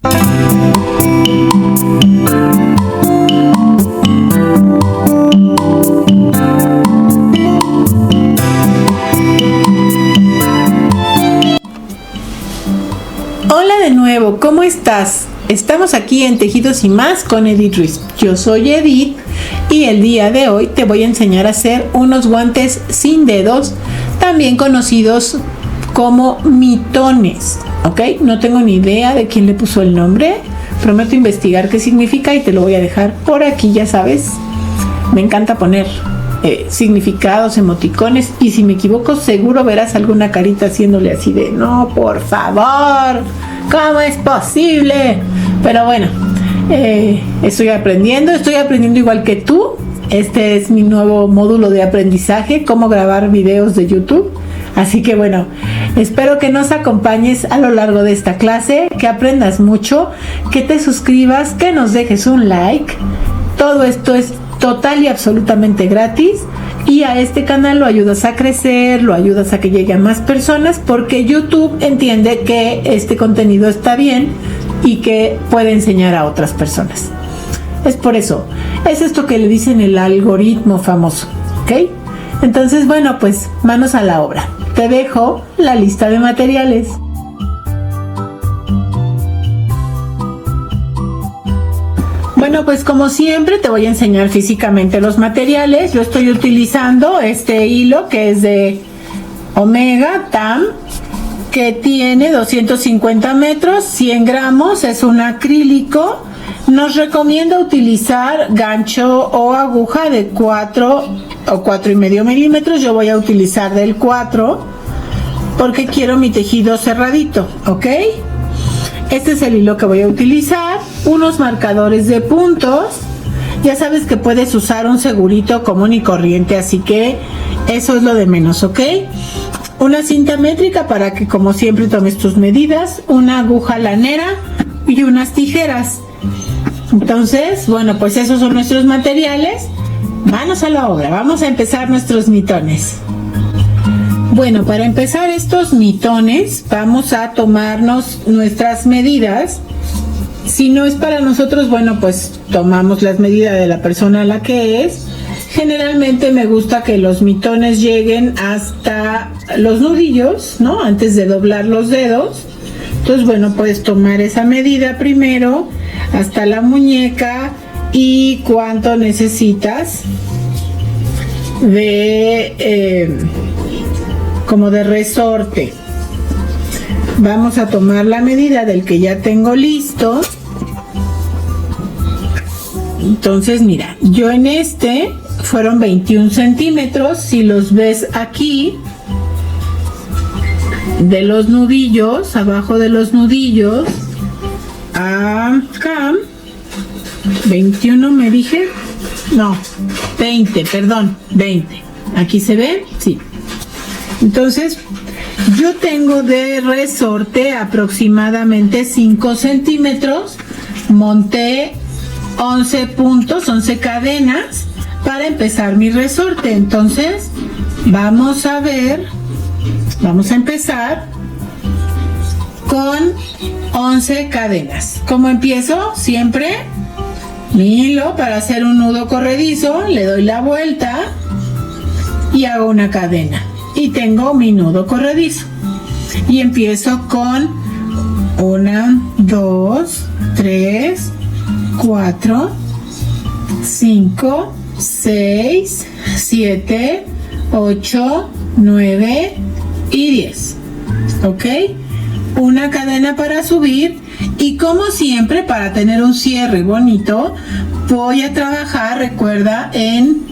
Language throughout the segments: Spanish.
Hola de nuevo, ¿cómo estás? Estamos aquí en Tejidos y Más con Edith Ruiz. Yo soy Edith y el día de hoy te voy a enseñar a hacer unos guantes sin dedos, también conocidos como mitones, ¿ok? No tengo ni idea de quién le puso el nombre, prometo investigar qué significa y te lo voy a dejar por aquí, ya sabes. Me encanta poner significados, emoticones, y si me equivoco seguro verás alguna carita haciéndole así de no, por favor, ¿cómo es posible? Pero bueno, estoy aprendiendo igual que tú. Este es mi nuevo módulo de aprendizaje, cómo grabar videos de YouTube. Así que bueno, espero que nos acompañes a lo largo de esta clase, que aprendas mucho, que te suscribas, que nos dejes un like. Todo esto es total y absolutamente gratis, y a este canal lo ayudas a crecer, lo ayudas a que llegue a más personas, porque YouTube entiende que este contenido está bien y que puede enseñar a otras personas. Es por eso, es esto que le dicen el algoritmo famoso, ¿ok? Entonces, bueno, pues manos a la obra. Te dejo la lista de materiales. Bueno, pues como siempre te voy a enseñar físicamente los materiales. Yo estoy utilizando este hilo que es de Omega TAM, que tiene 250 metros, 100 gramos, es un acrílico. Nos recomienda utilizar gancho o aguja de 4 o 4,5 milímetros. Yo voy a utilizar del 4 porque quiero mi tejido cerradito, ¿ok? Este es el hilo que voy a utilizar, unos marcadores de puntos. Ya sabes que puedes usar un segurito común y corriente, así que eso es lo de menos, ¿ok? Una cinta métrica para que, como siempre, tomes tus medidas, una aguja lanera y unas tijeras. Entonces, bueno, pues esos son nuestros materiales. Manos a la obra, vamos a empezar nuestros mitones. Bueno, para empezar estos mitones vamos a tomarnos nuestras medidas. Si no es para nosotros, bueno, pues tomamos las medidas de la persona a la que es. Generalmente me gusta que los mitones lleguen hasta los nudillos, ¿no? Antes de doblar los dedos. Entonces, bueno, puedes tomar esa medida primero hasta la muñeca y cuánto necesitas de como de resorte. Vamos a tomar la medida del que ya tengo listo. Entonces, mira, yo en este fueron 21 centímetros. Si los ves aquí, de los nudillos, abajo de los nudillos, acá, 21 me dije, no, 20, perdón, 20. ¿Aquí se ve? Sí. Entonces, yo tengo de resorte aproximadamente 5 centímetros. Monté 11 puntos, 11 cadenas para empezar mi resorte. Entonces, vamos a empezar con 11 cadenas. ¿Cómo empiezo? Siempre mi hilo para hacer un nudo corredizo, le doy la vuelta y hago una cadena. Y tengo mi nudo corredizo. Y empiezo con 1, 2, 3, 4, 5, 6, 7, 8, 9 y 10. ¿Ok? Una cadena para subir. Y como siempre, para tener un cierre bonito, voy a trabajar, recuerda, en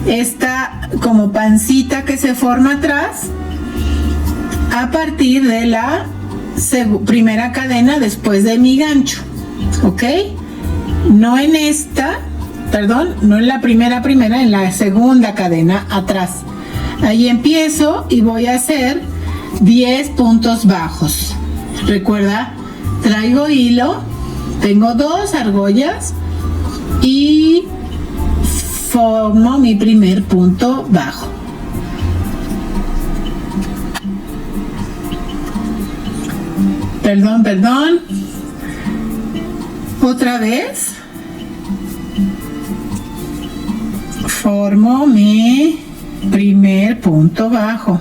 esta como pancita que se forma atrás a partir de la primera cadena después de mi gancho, ¿ok? No en esta, perdón, no en la primera, en la segunda cadena atrás. Ahí empiezo y voy a hacer 10 puntos bajos. Recuerda, traigo hilo, tengo 2 argollas y formo mi primer punto bajo. Perdón. Otra vez formo mi primer punto bajo.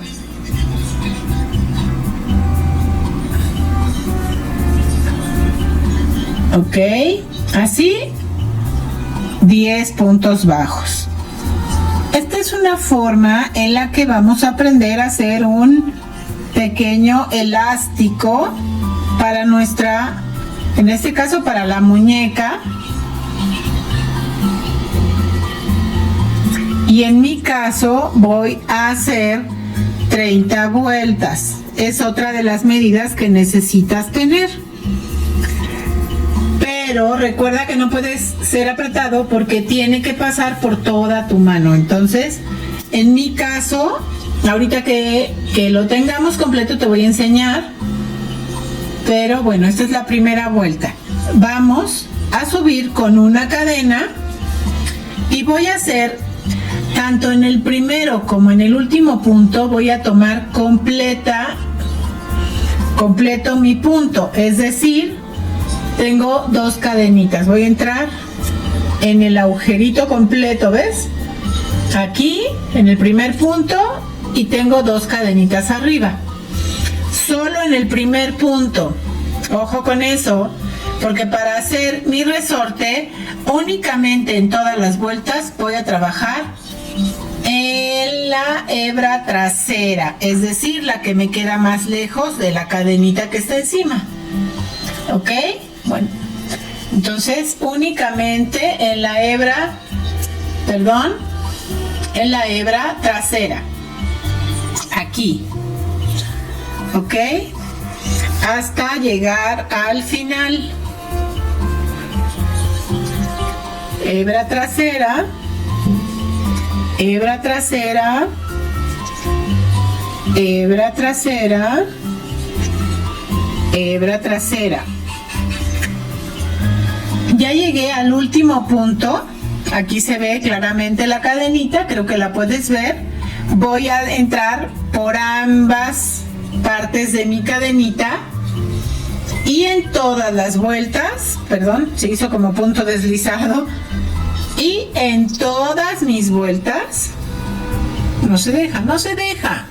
Ok, así 10 puntos bajos. Esta es una forma en la que vamos a aprender a hacer un pequeño elástico para nuestra, en este caso para la muñeca. Y en mi caso voy a hacer 30 vueltas. Es otra de las medidas que necesitas tener. Pero recuerda que no puedes ser apretado porque tiene que pasar por toda tu mano. Entonces, en mi caso, ahorita que lo tengamos completo te voy a enseñar. Pero bueno, esta es la primera vuelta. Vamos a subir con una cadena y voy a hacer, tanto en el primero como en el último punto, voy a tomar completo mi punto. Es decir, tengo 2 cadenitas. Voy a entrar en el agujerito completo, ¿ves? Aquí, en el primer punto, y tengo 2 cadenitas arriba. Solo en el primer punto. Ojo con eso, porque para hacer mi resorte, únicamente en todas las vueltas voy a trabajar en la hebra trasera, es decir, la que me queda más lejos de la cadenita que está encima. ¿Ok? Bueno, entonces únicamente en la hebra, en la hebra trasera, aquí, ¿ok? Hasta llegar al final. Hebra trasera, hebra trasera, hebra trasera, hebra trasera. Ya llegué al último punto. Aquí se ve claramente la cadenita, creo que la puedes ver. Voy a entrar por ambas partes de mi cadenita y en todas las vueltas, perdón, se hizo como punto deslizado, y en todas mis vueltas, no se deja.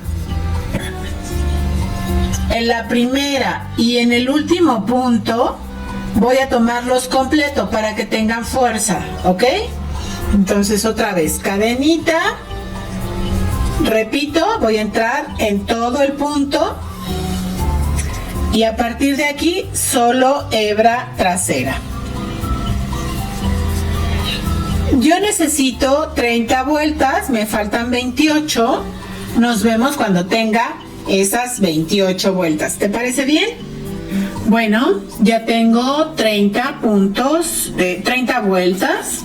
En la primera y en el último punto voy a tomarlos completo para que tengan fuerza, ¿ok? Entonces otra vez, cadenita, repito, voy a entrar en todo el punto y a partir de aquí solo hebra trasera. Yo necesito 30 vueltas, me faltan 28, nos vemos cuando tenga esas 28 vueltas, ¿te parece bien? Bueno, ya tengo 30 puntos, 30 vueltas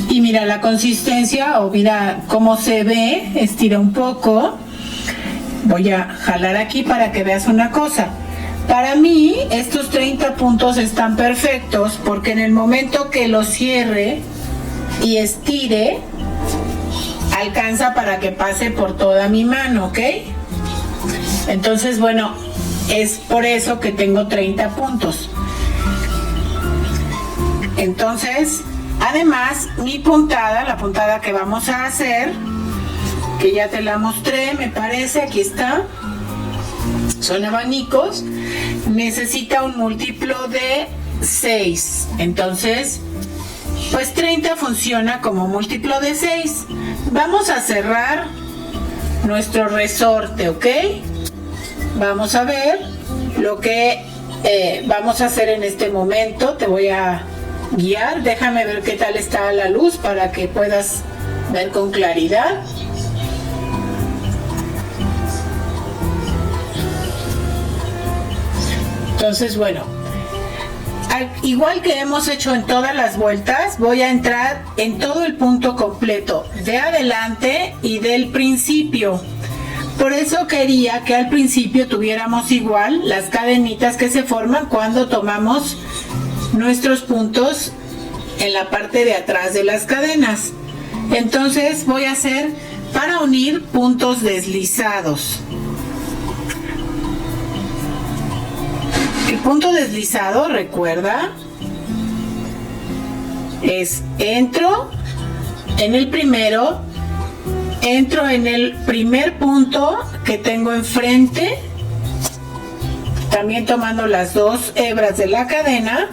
y mira la consistencia o mira cómo se ve, estira un poco. Voy a jalar aquí para que veas una cosa. Para mí estos 30 puntos están perfectos porque en el momento que los cierre y estire, alcanza para que pase por toda mi mano, ¿ok? Entonces, bueno, es por eso que tengo 30 puntos. Entonces, además, mi puntada, la puntada que vamos a hacer, que ya te la mostré, me parece, aquí está, son abanicos, necesita un múltiplo de 6. Entonces, pues 30 funciona como múltiplo de 6. Vamos a cerrar nuestro resorte, ¿ok? Vamos a ver lo que vamos a hacer en este momento. Te voy a guiar, déjame ver qué tal está la luz para que puedas ver con claridad. Entonces, bueno, igual que hemos hecho en todas las vueltas, voy a entrar en todo el punto completo, de adelante y del principio. Por eso quería que al principio tuviéramos igual las cadenitas que se forman cuando tomamos nuestros puntos en la parte de atrás de las cadenas. Entonces voy a hacer para unir puntos deslizados. El punto deslizado, recuerda, entro en el primero, entro en el primer punto que tengo enfrente, también tomando las 2 hebras de la cadena,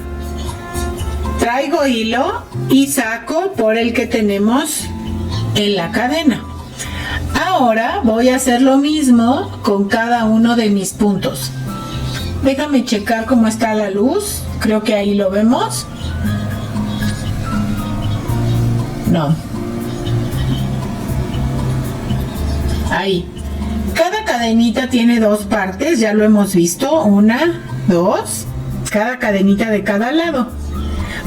traigo hilo y saco por el que tenemos en la cadena. Ahora voy a hacer lo mismo con cada uno de mis puntos. Déjame checar cómo está la luz. Creo que ahí lo vemos. No. Ahí. Cada cadenita tiene 2 partes, ya lo hemos visto. 1, 2. Cada cadenita de cada lado.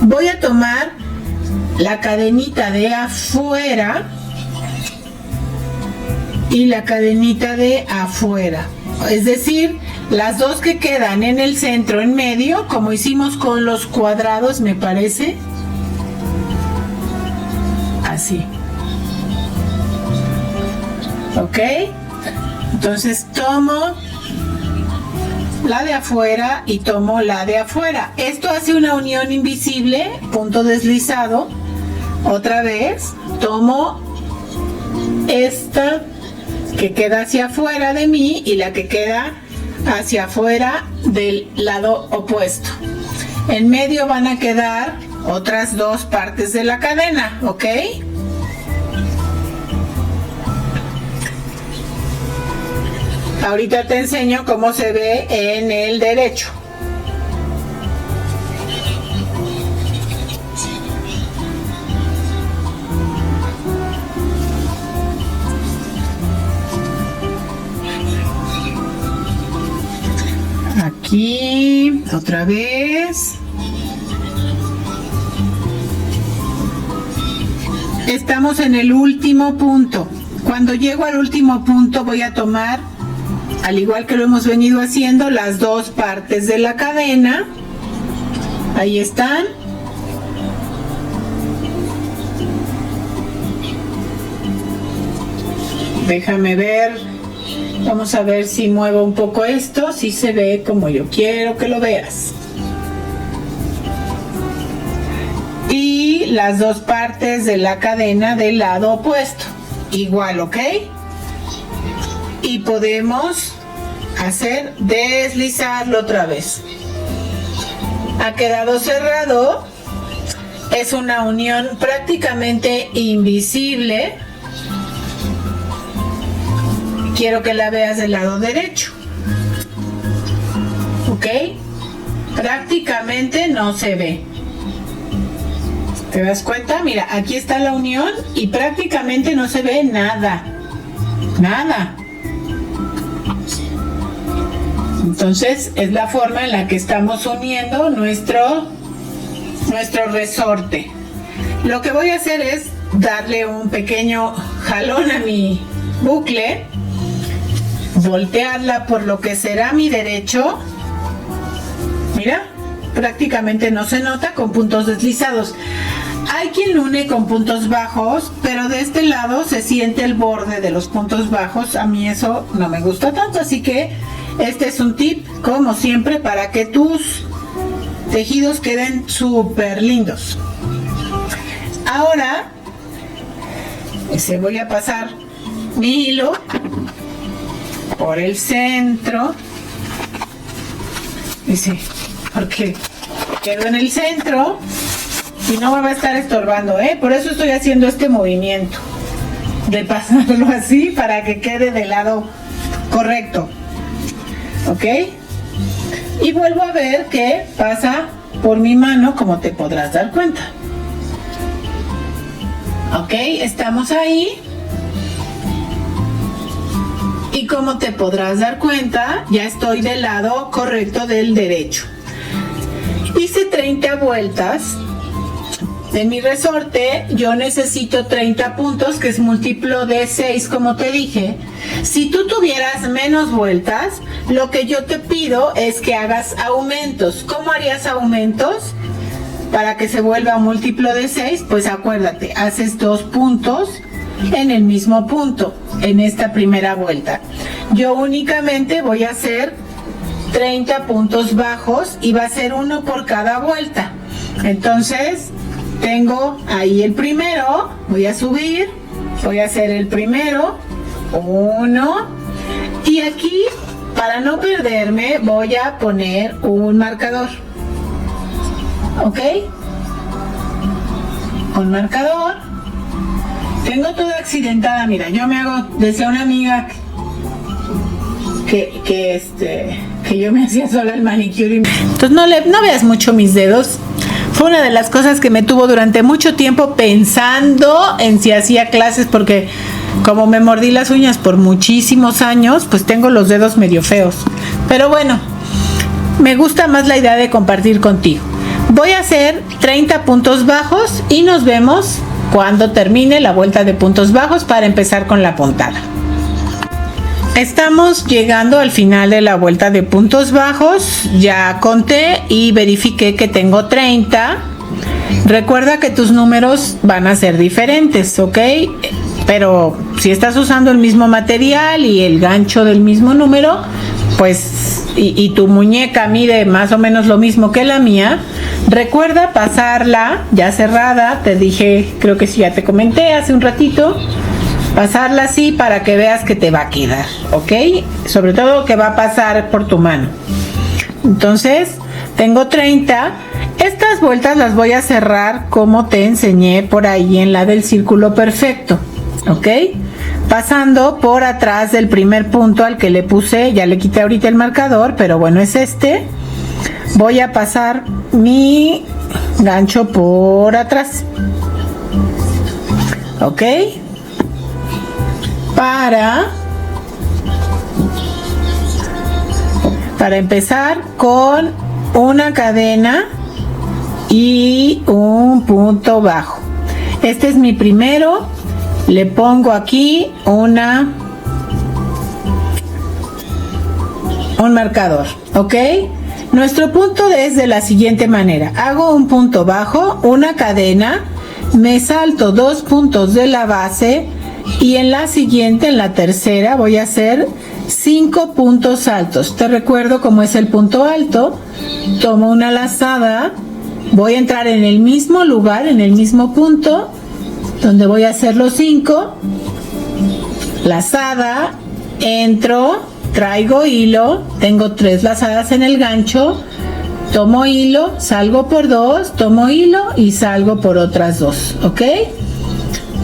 Voy a tomar la cadenita de afuera y la cadenita de afuera, es decir, las 2 que quedan en el centro, en medio, como hicimos con los cuadrados, me parece, así. Ok, entonces tomo la de afuera y tomo la de afuera. Esto hace una unión invisible, punto deslizado. Otra vez tomo esta que queda hacia afuera de mí y la que queda hacia afuera del lado opuesto. En medio van a quedar otras 2 partes de la cadena, ¿ok? Ahorita te enseño cómo se ve en el derecho. Aquí, otra vez. Estamos en el último punto. Cuando llego al último punto voy a tomar, al igual que lo hemos venido haciendo, las 2 partes de la cadena. Ahí están. Déjame ver. Vamos a ver si muevo un poco esto, si se ve como yo quiero que lo veas. Y las 2 partes de la cadena del lado opuesto. Igual, ¿ok? Y podemos hacer deslizarlo otra vez. Ha quedado cerrado. Es una unión prácticamente invisible. Quiero que la veas del lado derecho. ¿Ok? Prácticamente no se ve. ¿Te das cuenta? Mira, aquí está la unión y prácticamente no se ve nada. Nada. Entonces es la forma en la que estamos uniendo nuestro resorte. Lo que voy a hacer es darle un pequeño jalón a mi bucle, voltearla por lo que será mi derecho. Mira, prácticamente no se nota, con puntos deslizados. Hay quien une con puntos bajos, pero de este lado se siente el borde de los puntos bajos. A mí eso no me gusta tanto, así que este es un tip, como siempre, para que tus tejidos queden súper lindos. Ahora voy a pasar mi hilo por el centro, porque quedo en el centro y no me va a estar estorbando, por eso estoy haciendo este movimiento de pasarlo así para que quede del lado correcto. ¿Ok? Y vuelvo a ver que pasa por mi mano, como te podrás dar cuenta. ¿Ok? Estamos ahí. Y como te podrás dar cuenta, ya estoy del lado correcto del derecho. Hice 30 vueltas. De mi resorte yo necesito 30 puntos, que es múltiplo de 6, como te dije. Si tú tuvieras menos vueltas, lo que yo te pido es que hagas aumentos. ¿Cómo harías aumentos para que se vuelva múltiplo de 6? Pues acuérdate, haces 2 puntos en el mismo punto, en esta primera vuelta. Yo únicamente voy a hacer 30 puntos bajos y va a ser 1 por cada vuelta. Entonces tengo ahí el primero, voy a subir, voy a hacer el primero, 1, y aquí, para no perderme, voy a poner un marcador, ¿ok? Un marcador. Tengo toda accidentada, mira, yo me hago, decía una amiga que yo me hacía sola el manicure. Entonces no veas mucho mis dedos. Fue una de las cosas que me tuvo durante mucho tiempo pensando en si hacía clases, porque como me mordí las uñas por muchísimos años, pues tengo los dedos medio feos. Pero bueno, me gusta más la idea de compartir contigo. Voy a hacer 30 puntos bajos y nos vemos cuando termine la vuelta de puntos bajos para empezar con la puntada. Estamos llegando al final de la vuelta de puntos bajos. Ya conté y verifiqué que tengo 30. Recuerda que tus números van a ser diferentes, ¿ok? Pero si estás usando el mismo material y el gancho del mismo número, pues y tu muñeca mide más o menos lo mismo que la mía, recuerda pasarla ya cerrada. Te dije, creo que sí, ya te comenté hace un ratito, pasarla así para que veas que te va a quedar, ¿ok? Sobre todo que va a pasar por tu mano. Entonces, tengo 30. Estas vueltas las voy a cerrar como te enseñé por ahí en la del círculo perfecto, ¿ok? Pasando por atrás del primer punto al que le puse, ya le quité ahorita el marcador, pero bueno, es este. Voy a pasar mi gancho por atrás, ¿ok? Para empezar con una cadena y un punto bajo. Este es mi primero. Le pongo aquí un marcador, ¿ok? Nuestro punto es de la siguiente manera. Hago un punto bajo, una cadena, me salto 2 puntos de la base y en la siguiente, en la tercera, voy a hacer 5 puntos altos. Te recuerdo cómo es el punto alto. Tomo una lazada, voy a entrar en el mismo lugar, en el mismo punto, donde voy a hacer los 5, lazada, entro, traigo hilo, tengo 3 lazadas en el gancho, tomo hilo, salgo por 2, tomo hilo y salgo por otras 2, ¿ok?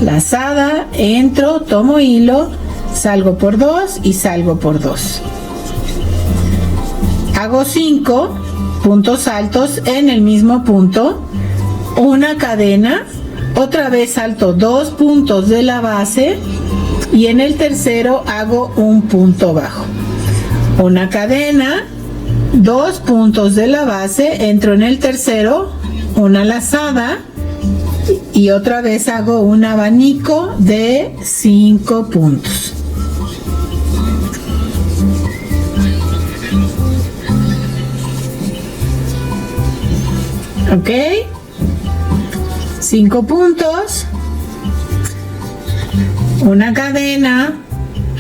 Lazada, entro, tomo hilo, salgo por 2 y salgo por 2. Hago 5 puntos altos en el mismo punto, una cadena, otra vez salto 2 puntos de la base y en el tercero hago un punto bajo, una cadena, 2 puntos de la base, entro en el tercero, una lazada y otra vez hago un abanico de 5 puntos. ¿Ok? 5 puntos, una cadena,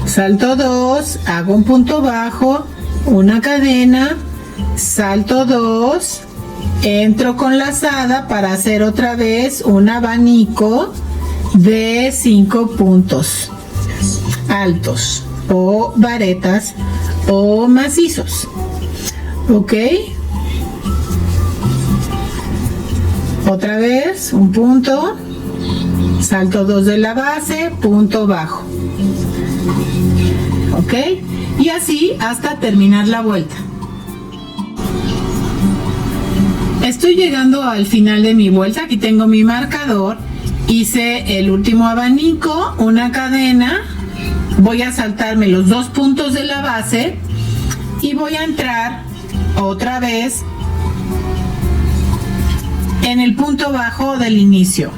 salto 2, hago un punto bajo, una cadena, salto 2, entro con lazada para hacer otra vez un abanico de 5 puntos altos o varetas o macizos, ¿ok? Otra vez un punto, salto 2 de la base, punto bajo, ¿ok? Y así hasta terminar la vuelta. Estoy llegando al final de mi vuelta. Aquí tengo mi marcador, hice el último abanico, una cadena, voy a saltarme los 2 puntos de la base y voy a entrar otra vez en el punto bajo del inicio.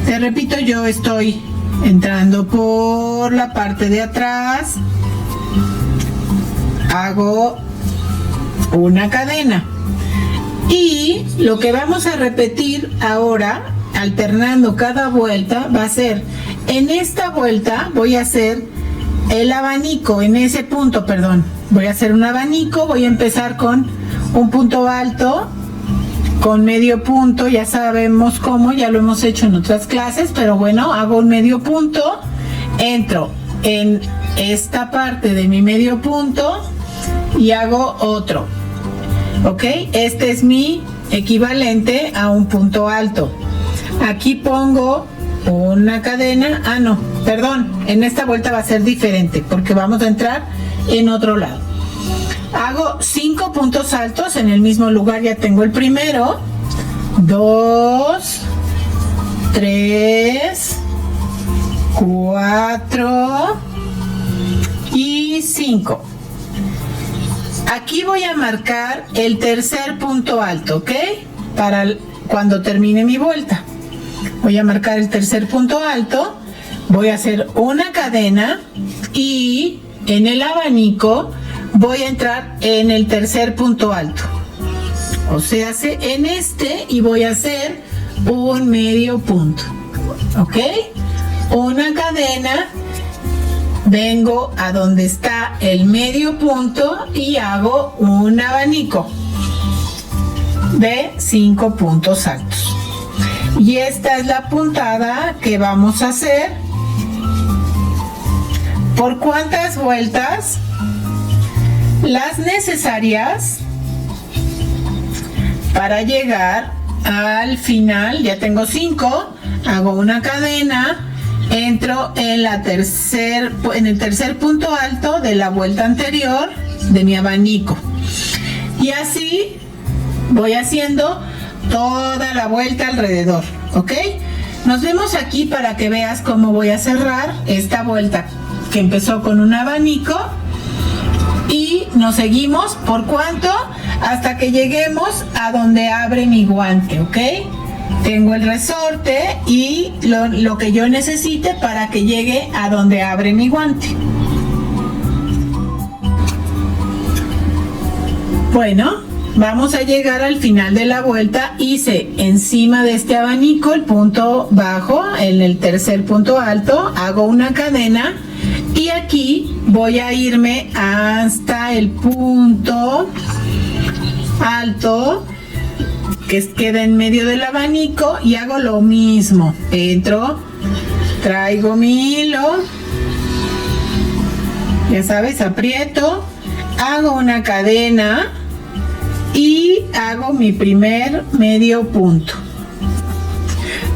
Te repito, yo estoy entrando por la parte de atrás, hago una cadena y lo que vamos a repetir ahora, alternando cada vuelta, va a ser, en esta vuelta voy a hacer el abanico, en ese punto, perdón, voy a hacer un abanico, voy a empezar con un punto alto, con medio punto, ya sabemos cómo, ya lo hemos hecho en otras clases, pero bueno, hago un medio punto, entro en esta parte de mi medio punto y hago otro, ¿ok? Este es mi equivalente a un punto alto. Aquí pongo una cadena, en esta vuelta va a ser diferente porque vamos a entrar en otro lado. Hago 5 puntos altos en el mismo lugar, ya tengo el primero, 2, 3, 4 y 5. Aquí voy a marcar el tercer punto alto, ¿ok? Para cuando termine mi vuelta. Voy a marcar el tercer punto alto, voy a hacer una cadena y en el abanico voy a entrar en el tercer punto alto. O sea, en este y voy a hacer un medio punto, ¿ok? Una cadena, vengo a donde está el medio punto y hago un abanico de 5 puntos altos. Y esta es la puntada que vamos a hacer. ¿Por cuántas vueltas? Las necesarias para llegar al final. Ya tengo 5, hago una cadena, entro en el tercer punto alto de la vuelta anterior de mi abanico y así voy haciendo toda la vuelta alrededor, ¿ok? Nos vemos aquí para que veas cómo voy a cerrar esta vuelta que empezó con un abanico y nos seguimos por cuánto hasta que lleguemos a donde abre mi guante, ¿ok? Tengo el resorte y lo que yo necesite para que llegue a donde abre mi guante. Bueno, vamos a llegar al final de la vuelta. Hice encima de este abanico el punto bajo, en el tercer punto alto, hago una cadena y aquí voy a irme hasta el punto alto que queda en medio del abanico y hago lo mismo. Entro, traigo mi hilo, ya sabes, aprieto, hago una cadena y hago mi primer medio punto.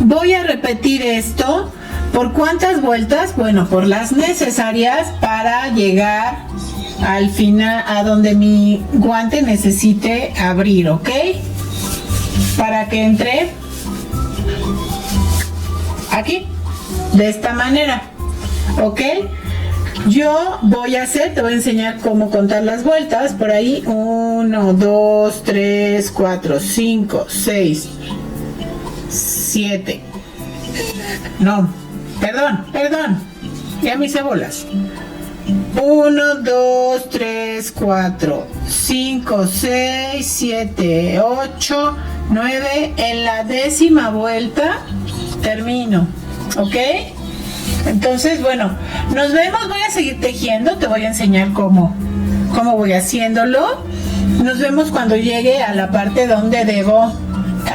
Voy a repetir esto por cuántas vueltas, bueno, por las necesarias para llegar al final a donde mi guante necesite abrir, ¿ok? Para que entre aquí de esta manera, ¿ok? Yo voy a hacer, te voy a enseñar cómo contar las vueltas por ahí. 1, 2, 3, 4, 5, 6, 7. No, perdón, ya me hice bolas. 1, 2, 3, 4, 5, 6, 7, 8, 9. En la 10ª vuelta termino, ¿ok? Entonces, bueno, nos vemos. Voy a seguir tejiendo, te voy a enseñar cómo voy haciéndolo. Nos vemos cuando llegue a la parte donde debo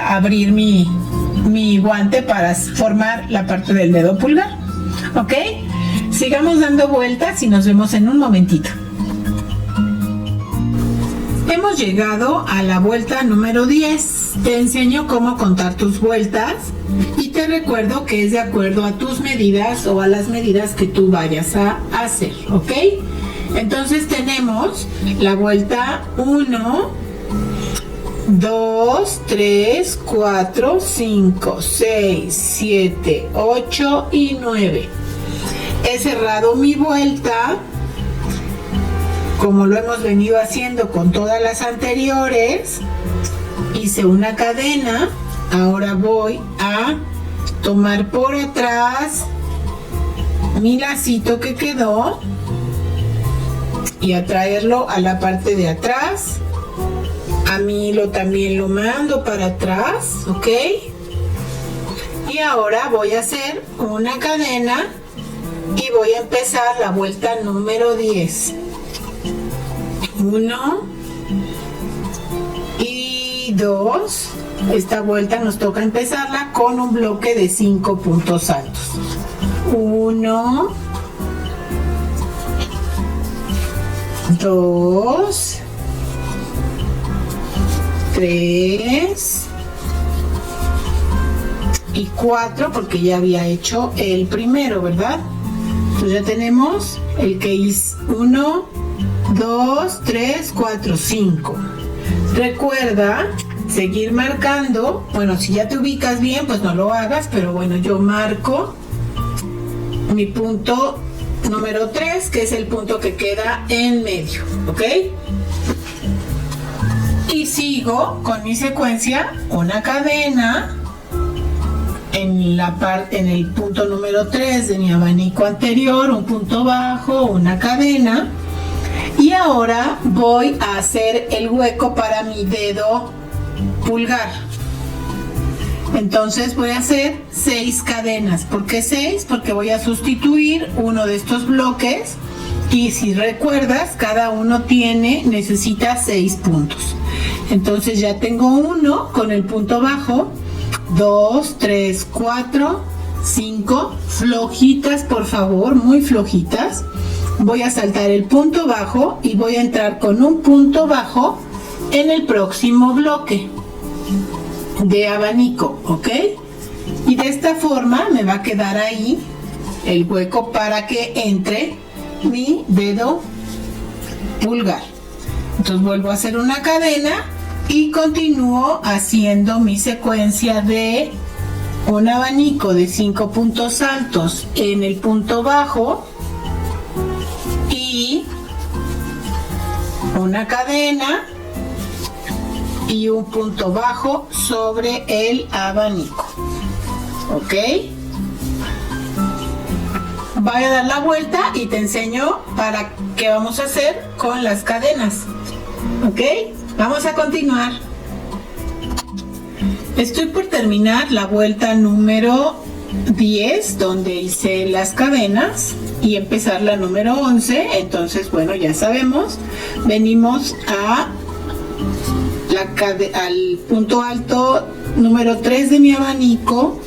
abrir mi guante para formar la parte del dedo pulgar, ¿ok? Sigamos dando vueltas y nos vemos en un momentito. Hemos llegado a la vuelta número 10. Te enseño cómo contar tus vueltas y te recuerdo que es de acuerdo a tus medidas o a las medidas que tú vayas a hacer, ¿ok? Entonces tenemos la vuelta 1, 2, 3, 4, 5, 6, 7, 8 y 9. He cerrado mi vuelta como lo hemos venido haciendo con todas las anteriores. Hice una cadena, ahora voy a tomar por atrás mi lacito que quedó y a traerlo a la parte de atrás. A mi hilo también lo mando para atrás, ¿ok? Y ahora voy a hacer una cadena y voy a empezar la vuelta número 10. 1 y 2 esta vuelta nos toca empezarla con un bloque de 5 puntos altos. 1, 2, 3 y 4, porque ya había hecho el primero, ¿verdad? Entonces ya tenemos el que hizo 1, 2, 3, 4, 5. Recuerda seguir marcando. Bueno, si ya te ubicas bien, pues no lo hagas, pero bueno, yo marco mi punto número 3, que es el punto que queda en medio, ¿ok? Y sigo con mi secuencia, una cadena en el punto número 3 de mi abanico anterior, un punto bajo, una cadena, y ahora voy a hacer el hueco para mi dedo pulgar. Entonces voy a hacer 6 cadenas. ¿Por qué 6? Porque voy a sustituir uno de estos bloques, y si recuerdas, cada uno necesita 6 puntos. Entonces ya tengo uno con el punto bajo, 2, 3, 4, 5, flojitas por favor, muy flojitas. Voy a saltar el punto bajo y voy a entrar con un punto bajo en el próximo bloque de abanico, ¿ok? Y de esta forma me va a quedar ahí el hueco para que entre mi dedo pulgar. Entonces vuelvo a hacer una cadena y continúo haciendo mi secuencia de un abanico de 5 puntos altos en el punto bajo y una cadena y un punto bajo sobre el abanico, ¿ok? Voy a dar la vuelta y te enseño para qué vamos a hacer con las cadenas, ¿ok? Vamos a continuar. Estoy por terminar la vuelta número 10, donde hice las cadenas, y empezar la número 11. Entonces, bueno, ya sabemos, venimos al punto alto número 3 de mi abanico,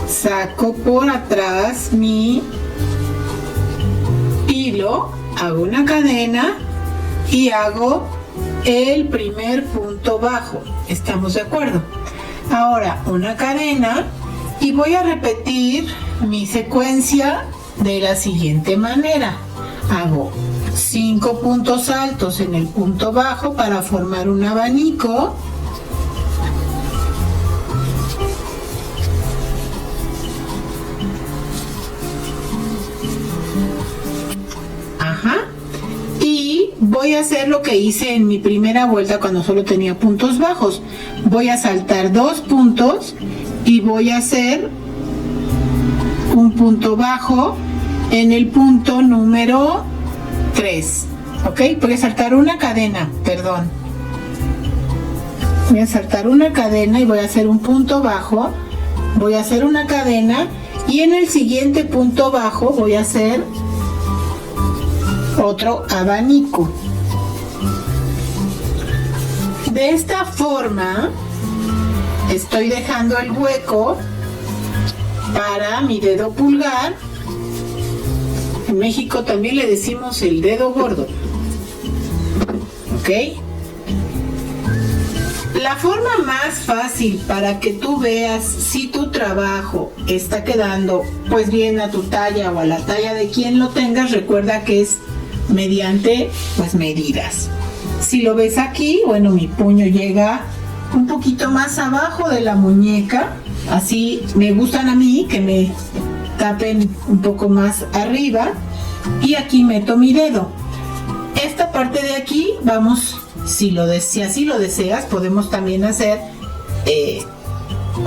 saco por atrás mi hilo, hago una cadena y hago el primer punto bajo. ¿Estamos de acuerdo? Ahora una cadena y voy a repetir mi secuencia de la siguiente manera. Hago 5 puntos altos en el punto bajo para formar un abanico. Y voy a hacer lo que hice en mi primera vuelta cuando solo tenía puntos bajos. Voy a saltar 2 puntos y voy a hacer un punto bajo en el punto número 3, ¿ok? Voy a saltar una cadena, perdón. Voy a saltar una cadena y voy a hacer un punto bajo. Voy a hacer una cadena y en el siguiente punto bajo voy a hacer otro abanico. De esta forma estoy dejando el hueco para mi dedo pulgar. En México también le decimos el dedo gordo, ¿ok? La forma más fácil para que tú veas si tu trabajo está quedando pues bien a tu talla o a la talla de quien lo tengas, recuerda que es mediante pues medidas. Si lo ves aquí, bueno, mi puño llega un poquito más abajo de la muñeca, así me gustan a mí que me tapen un poco más arriba, y aquí meto mi dedo. Esta parte de aquí vamos, si así lo deseas, podemos también hacer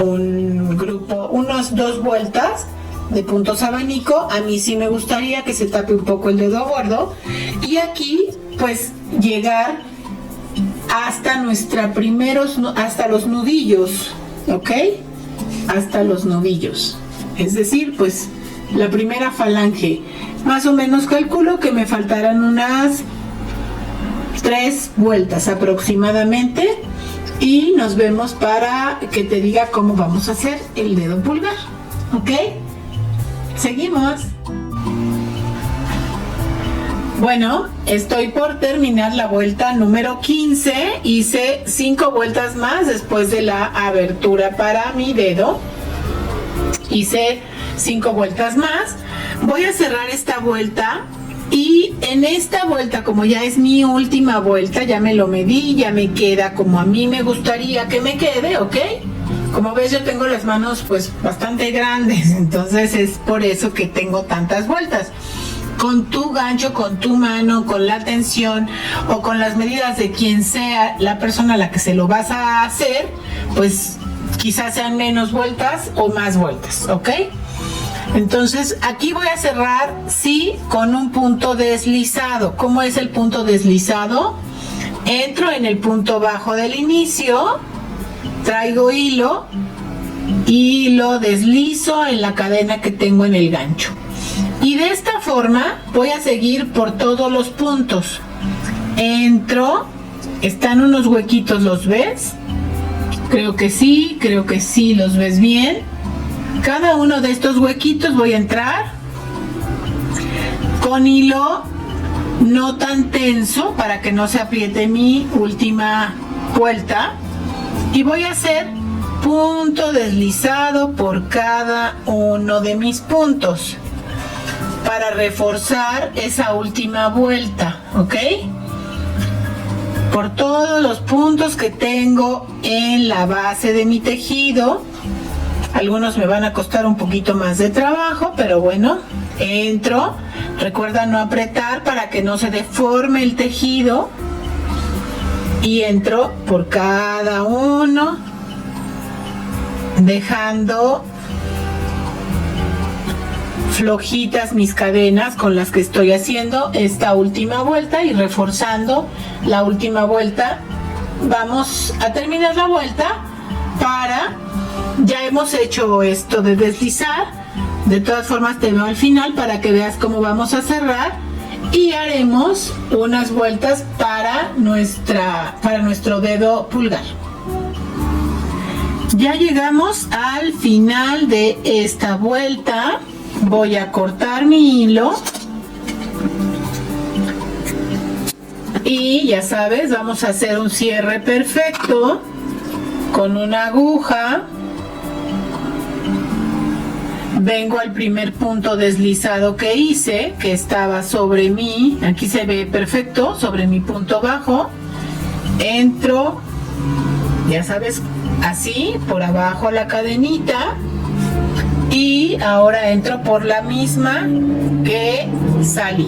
un grupo, unas 2 vueltas de puntos abanico. A mí sí me gustaría que se tape un poco el dedo gordo, y aquí pues llegar hasta hasta los nudillos, ¿ok? Hasta los nudillos, es decir, pues la primera falange. Más o menos calculo que me faltarán unas 3 vueltas aproximadamente y nos vemos para que te diga cómo vamos a hacer el dedo pulgar, ¿ok? Seguimos. Bueno, estoy por terminar la vuelta número 15, hice 5 vueltas más después de la abertura para mi dedo, hice 5 vueltas más, voy a cerrar esta vuelta y en esta vuelta, como ya es mi última vuelta, ya me lo medí, ya me queda como a mí me gustaría que me quede, ¿ok? Como ves, yo tengo las manos pues bastante grandes, entonces es por eso que tengo tantas vueltas. Con tu gancho, con tu mano, con la tensión o con las medidas de quien sea la persona a la que se lo vas a hacer, pues quizás sean menos vueltas o más vueltas, ¿ok? Entonces aquí voy a cerrar, sí, con un punto deslizado. ¿Cómo es el punto deslizado? Entro en el punto bajo del inicio, traigo hilo y lo deslizo en la cadena que tengo en el gancho. Y de esta forma voy a seguir por todos los puntos. Entro, están unos huequitos, ¿los ves? Creo que sí, los ves bien. Cada uno de estos huequitos voy a entrar con hilo no tan tenso para que no se apriete mi última vuelta. Y voy a hacer punto deslizado por cada uno de mis puntos para reforzar esa última vuelta, ¿ok? Por todos los puntos que tengo en la base de mi tejido. Algunos me van a costar un poquito más de trabajo, pero bueno, entro. Recuerda no apretar para que no se deforme el tejido. Y entro por cada uno, dejando flojitas mis cadenas con las que estoy haciendo esta última vuelta y reforzando la última vuelta. Vamos a terminar la vuelta ya hemos hecho esto de deslizar. De todas formas te veo al final para que veas cómo vamos a cerrar y haremos unas vueltas para nuestro dedo pulgar. Ya llegamos al final de esta vuelta. Voy a cortar mi hilo y ya sabes, vamos a hacer un cierre perfecto con una aguja. Vengo al primer punto deslizado que hice, que estaba sobre mí, aquí se ve perfecto, sobre mi punto bajo. Entro, ya sabes, así, por abajo la cadenita. Y ahora entro por la misma que salí.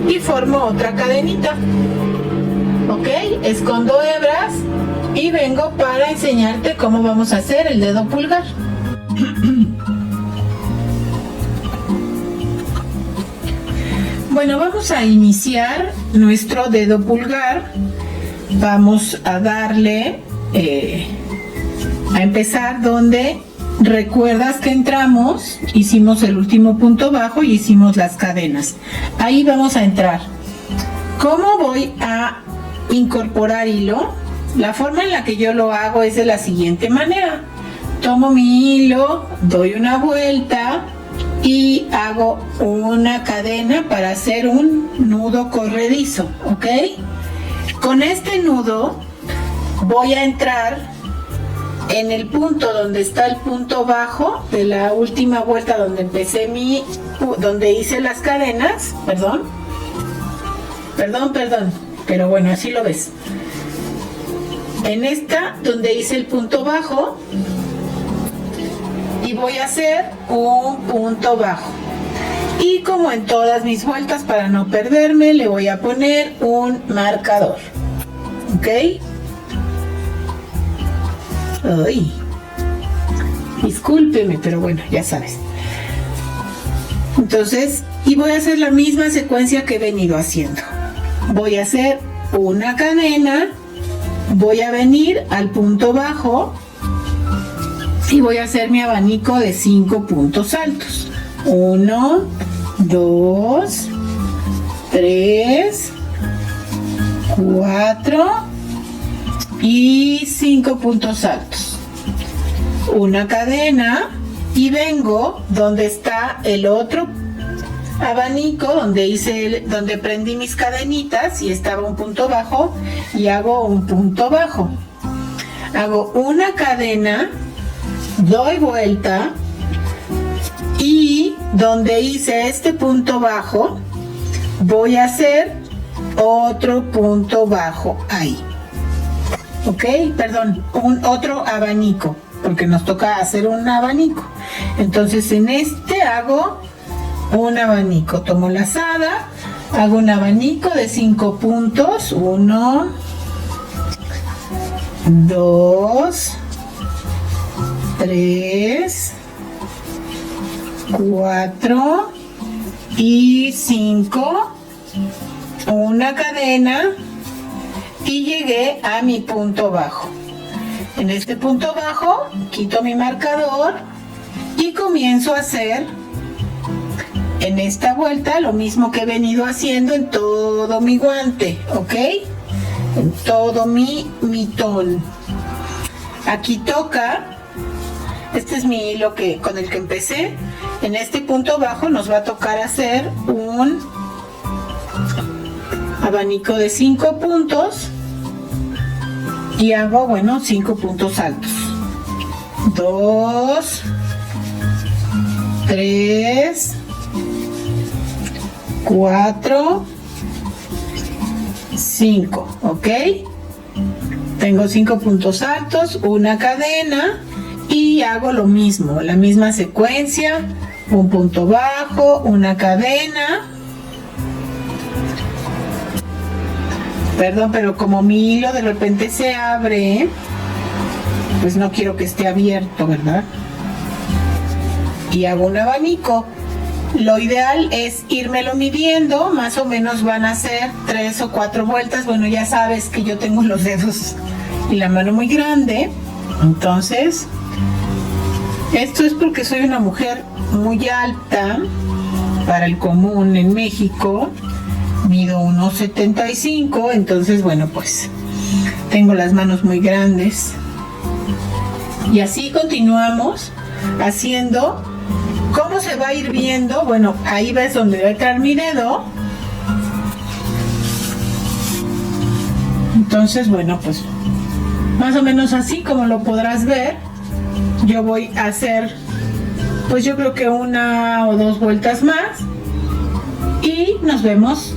Y formo otra cadenita. ¿Ok? Escondo hebras y vengo para enseñarte cómo vamos a hacer el dedo pulgar. Bueno, vamos a iniciar nuestro dedo pulgar. Vamos a darle, a empezar donde recuerdas que entramos, hicimos el último punto bajo y hicimos las cadenas. Ahí vamos a entrar. ¿Cómo voy a incorporar hilo? La forma en la que yo lo hago es de la siguiente manera. Tomo mi hilo, doy una vuelta y hago una cadena para hacer un nudo corredizo, ¿ok? Con este nudo voy a entrar en el punto donde está el punto bajo de la última vuelta donde empecé donde hice las cadenas, perdón, pero bueno, así lo ves. En esta donde hice el punto bajo y voy a hacer un punto bajo. Y como en todas mis vueltas, para no perderme, le voy a poner un marcador, ¿ok? Ay, discúlpeme, pero bueno, ya sabes. Entonces, y voy a hacer la misma secuencia que he venido haciendo. Voy a hacer una cadena, voy a venir al punto bajo y voy a hacer mi abanico de 5 puntos altos. 1, 2, 3, 4 y 5 puntos altos, una cadena, y vengo donde está el otro abanico donde prendí mis cadenitas y estaba un punto bajo, y hago un punto bajo, hago una cadena, doy vuelta, y donde hice este punto bajo voy a hacer otro punto bajo ahí, ok, perdón, otro abanico, porque nos toca hacer un abanico. Entonces en este hago un abanico, tomo lazada, hago un abanico de 5 puntos, 1, 2, 3, 4 y 5, una cadena, y llegué a mi punto bajo. En este punto bajo quito mi marcador y comienzo a hacer en esta vuelta lo mismo que he venido haciendo en todo mi guante, ¿ok? En todo mi mitón. Aquí toca, este es mi hilo con el que empecé. En este punto bajo nos va a tocar hacer un abanico de 5 puntos y hago, 5 puntos altos. 2, 3, 4, 5, ¿ok? Tengo 5 puntos altos, una cadena, y hago lo mismo, la misma secuencia, un punto bajo, una cadena. Perdón, pero como mi hilo de repente se abre, pues no quiero que esté abierto, ¿verdad? Y hago un abanico. Lo ideal es írmelo midiendo, más o menos van a ser 3 o 4 vueltas. Bueno, ya sabes que yo tengo los dedos y la mano muy grande, entonces esto es porque soy una mujer muy alta para el común en México, mido 1,75, entonces pues tengo las manos muy grandes. Y así continuamos haciendo. ¿Cómo se va a ir viendo? Bueno, ahí ves donde va a entrar mi dedo. Entonces, pues más o menos así como lo podrás ver, yo voy a hacer, pues yo creo que 1 o 2 vueltas más, y nos vemos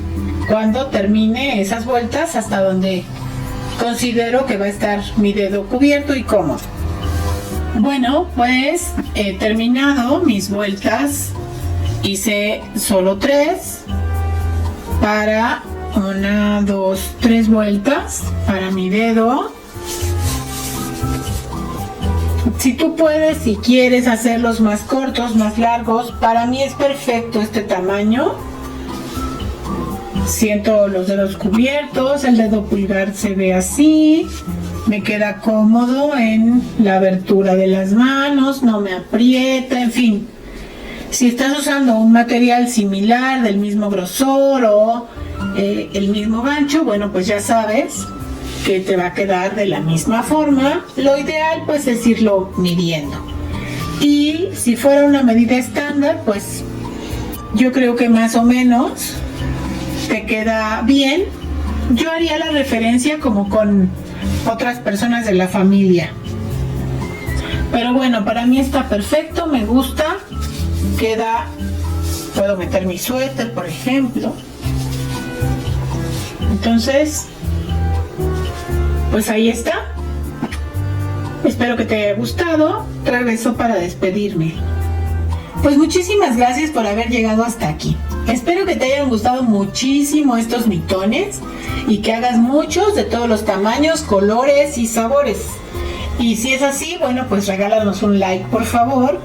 cuando termine esas vueltas hasta donde considero que va a estar mi dedo cubierto y cómodo. Bueno, pues he terminado mis vueltas, hice solo 3 para 1, 2, 3 vueltas para mi dedo. Si tú puedes, si quieres hacerlos más cortos, más largos, para mí es perfecto este tamaño. Siento los dedos cubiertos, el dedo pulgar se ve así, me queda cómodo en la abertura de las manos, no me aprieta, en fin. Si estás usando un material similar, del mismo grosor o el mismo gancho, pues ya sabes que te va a quedar de la misma forma. Lo ideal pues es irlo midiendo. Y si fuera una medida estándar, pues yo creo que más o menos te queda bien. Yo haría la referencia como con otras personas de la familia. Pero para mí está perfecto, me gusta. Puedo meter mi suéter, por ejemplo. Entonces, pues ahí está. Espero que te haya gustado. Regreso para despedirme. Pues muchísimas gracias por haber llegado hasta aquí. Espero que te hayan gustado muchísimo estos mitones y que hagas muchos de todos los tamaños, colores y sabores. Y si es así, pues regálanos un like, por favor.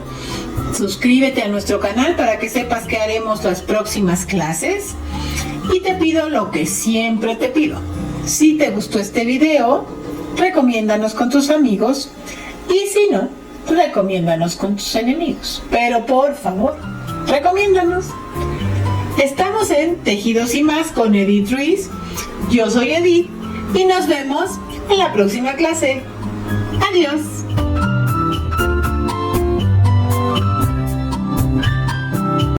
Suscríbete a nuestro canal para que sepas que haremos las próximas clases. Y te pido lo que siempre te pido. Si te gustó este video, recomiéndanos con tus amigos. Y si no, recomiéndanos con tus enemigos. Pero por favor, recomiéndanos. Estamos en Tejidos y Más con Edith Ruiz. Yo soy Edith y nos vemos en la próxima clase. Adiós.